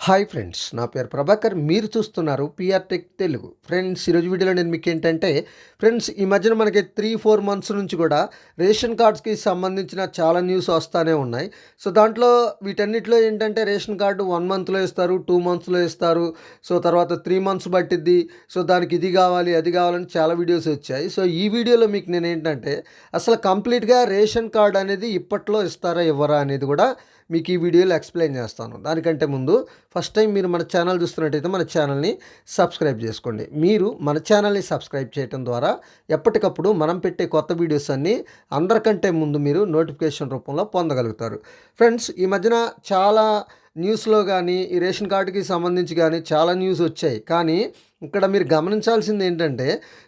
Hi friends, నా పేరు ప్రభాకర్. మీరు చూస్తున్నారు పిఆర్ టెక్ తెలుగు. ఫ్రెండ్స్, ఈరోజు వీడియోలో నేను మీకు ఏంటంటే ఫ్రెండ్స్, ఈ మధ్యన మనకి 3-4 మంత్స్ నుంచి కూడా రేషన్ కార్డ్స్కి సంబంధించిన చాలా న్యూస్ వస్తూనే ఉన్నాయి. సో దాంట్లో వీటన్నిటిలో ఏంటంటే రేషన్ కార్డు 1 మంత్లో ఇస్తారు, 2 మంత్స్లో ఇస్తారు, సో తర్వాత 3 మంత్స్ పట్టిద్ది, సో దానికి ఇది కావాలి అది కావాలని చాలా వీడియోస్ వచ్చాయి. సో ఈ వీడియోలో మీకు నేను ఏంటంటే అసలు కంప్లీట్గా రేషన్ కార్డ్ అనేది ఇప్పట్లో ఇస్తారా ఇవ్వరా అనేది కూడా మీకు ఈ వీడియోలో ఎక్స్ప్లెయిన్ చేస్తాను. దానికంటే ముందు ఫస్ట్ టైం మీరు మన ఛానల్ చూస్తున్నట్టయితే మన ఛానల్ని సబ్స్క్రైబ్ చేసుకోండి. మీరు మన ఛానల్ని సబ్స్క్రైబ్ చేయడం ద్వారా ఎప్పటికప్పుడు మనం పెట్టే కొత్త వీడియోస్ అన్నీ అందరికంటే ముందు మీరు నోటిఫికేషన్ రూపంలో పొందగలుగుతారు. ఫ్రెండ్స్, ఈ మధ్యన చాలా న్యూస్లో కానీ ఈ రేషన్ కార్డుకి సంబంధించి కానీ చాలా న్యూస్ వచ్చాయి. కానీ ఇక్కడ మీరు గమనించాల్సింది ఏంటంటే,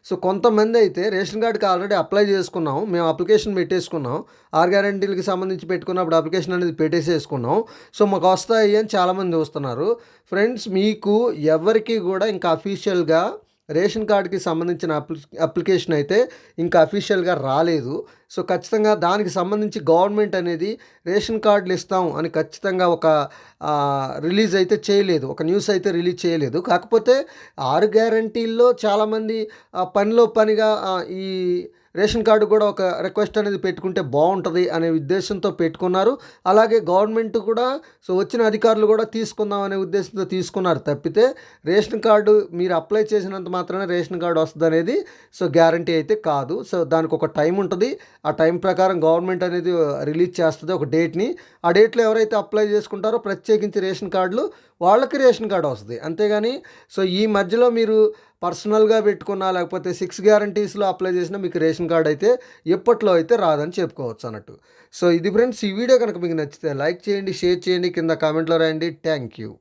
సో కొంతమంది అయితే రేషన్ కార్డుకి ఆల్రెడీ అప్లై చేసుకున్నాం, మేము అప్లికేషన్ పెట్టేసుకున్నాం, 6 గ్యారెంటీలకి సంబంధించి పెట్టుకున్నప్పుడు అప్లికేషన్ అనేది పెట్టేసేసుకున్నాం, సో మాకు వస్తాయి అని చాలామంది వస్తున్నారు. ఫ్రెండ్స్, మీకు ఎవరికి కూడా ఇంకా అఫీషియల్గా రేషన్ కార్డుకి సంబంధించిన అప్లికేషన్ అయితే ఇంకా అఫీషియల్గా రాలేదు. సో ఖచ్చితంగా దానికి సంబంధించి గవర్నమెంట్ అనేది రేషన్ కార్డులు ఇస్తాం అని ఖచ్చితంగా ఒక రిలీజ్ అయితే చేయలేదు, ఒక న్యూస్ అయితే రిలీజ్ చేయలేదు. కాకపోతే 6 గ్యారంటీల్లో చాలామంది పనిలో పనిగా ఈ రేషన్ కార్డు కూడా ఒక రిక్వెస్ట్ అనేది పెట్టుకుంటే బాగుంటుంది అనే ఉద్దేశంతో పెట్టుకున్నారు. అలాగే గవర్నమెంట్ కూడా సో వచ్చిన అధికారులు కూడా తీసుకుందాం అనే ఉద్దేశంతో తీసుకున్నారు తప్పితే రేషన్ కార్డు మీరు అప్లై చేసినంత మాత్రమే రేషన్ కార్డు వస్తుంది అనేది సో గ్యారంటీ అయితే కాదు. సో దానికి ఒక టైం ఉంటుంది. ఆ టైం ప్రకారం గవర్నమెంట్ అనేది రిలీజ్ చేస్తుంది ఒక డేట్ని. ఆ డేట్లో ఎవరైతే అప్లై చేసుకుంటారో ప్రత్యేకించి రేషన్ కార్డులు వాళ్ళకి రేషన్ కార్డు వస్తుంది. అంతేగాని సో ఈ మధ్యలో మీరు పర్సనల్గా పెట్టుకున్నా లేకపోతే 6 గ్యారంటీస్లో అప్లై చేసినా మీకు రేషన్ కార్డు అయితే ఎప్పట్లో అయితే రాదని చెప్పుకోవచ్చు అన్నట్టు. సో ఇది ఫ్రెండ్స్, ఈ వీడియో కనుక మీకు నచ్చితే లైక్ చేయండి, షేర్ చేయండి, కింద కామెంట్లో రాయండి. Thank you.